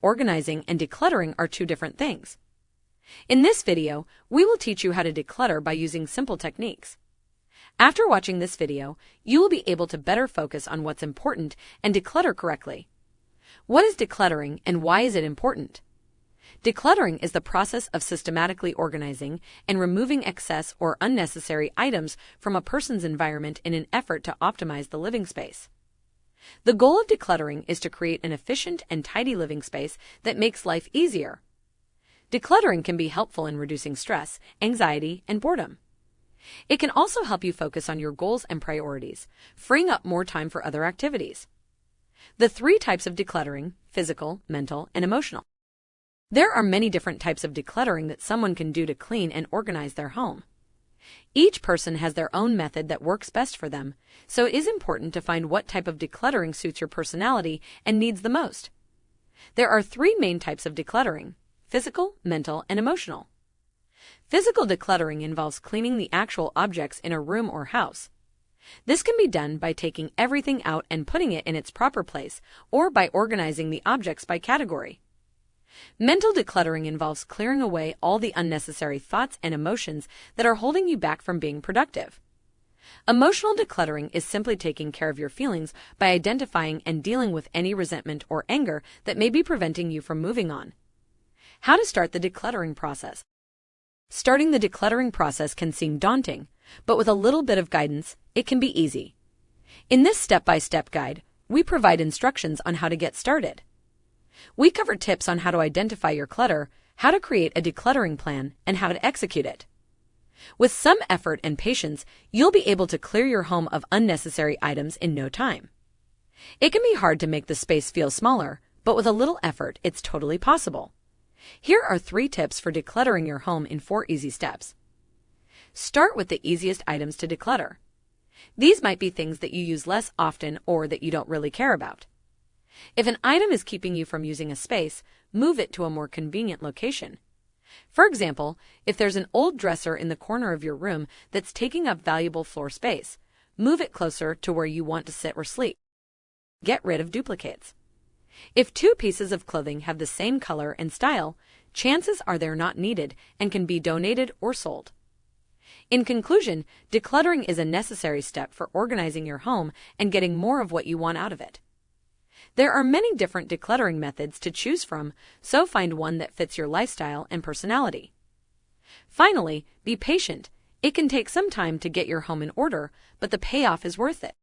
organizing and decluttering are two different things. In this video, we will teach you how to declutter by using simple techniques. After watching this video, you will be able to better focus on what's important and declutter correctly. What is decluttering and why is it important? Decluttering is the process of systematically organizing and removing excess or unnecessary items from a person's environment in an effort to optimize the living space. The goal of decluttering is to create an efficient and tidy living space that makes life easier. Decluttering can be helpful in reducing stress, anxiety, and boredom. It can also help you focus on your goals and priorities, freeing up more time for other activities. The three types of decluttering: physical, mental, and emotional. There are many different types of decluttering that someone can do to clean and organize their home. Each person has their own method that works best for them, so it is important to find what type of decluttering suits your personality and needs the most. There are three main types of decluttering: physical, mental, and emotional. Physical decluttering involves cleaning the actual objects in a room or house. This can be done by taking everything out and putting it in its proper place, or by organizing the objects by category. Mental decluttering involves clearing away all the unnecessary thoughts and emotions that are holding you back from being productive. Emotional decluttering is simply taking care of your feelings by identifying and dealing with any resentment or anger that may be preventing you from moving on. How to start the decluttering process. Starting the decluttering process can seem daunting, but with a little bit of guidance, it can be easy. In this step-by-step guide, we provide instructions on how to get started. We cover tips on how to identify your clutter, how to create a decluttering plan, and how to execute it. With some effort and patience, you'll be able to clear your home of unnecessary items in no time. It can be hard to make the space feel smaller, but with a little effort, it's totally possible. Here are 3 tips for decluttering your home in 4 easy steps. Start with the easiest items to declutter. These might be things that you use less often or that you don't really care about. If an item is keeping you from using a space, move it to a more convenient location. For example, if there's an old dresser in the corner of your room that's taking up valuable floor space, move it closer to where you want to sit or sleep. Get rid of duplicates. If 2 pieces of clothing have the same color and style, chances are they're not needed and can be donated or sold. In conclusion, decluttering is a necessary step for organizing your home and getting more of what you want out of it. There are many different decluttering methods to choose from, so find one that fits your lifestyle and personality. Finally, be patient. It can take some time to get your home in order, but the payoff is worth it.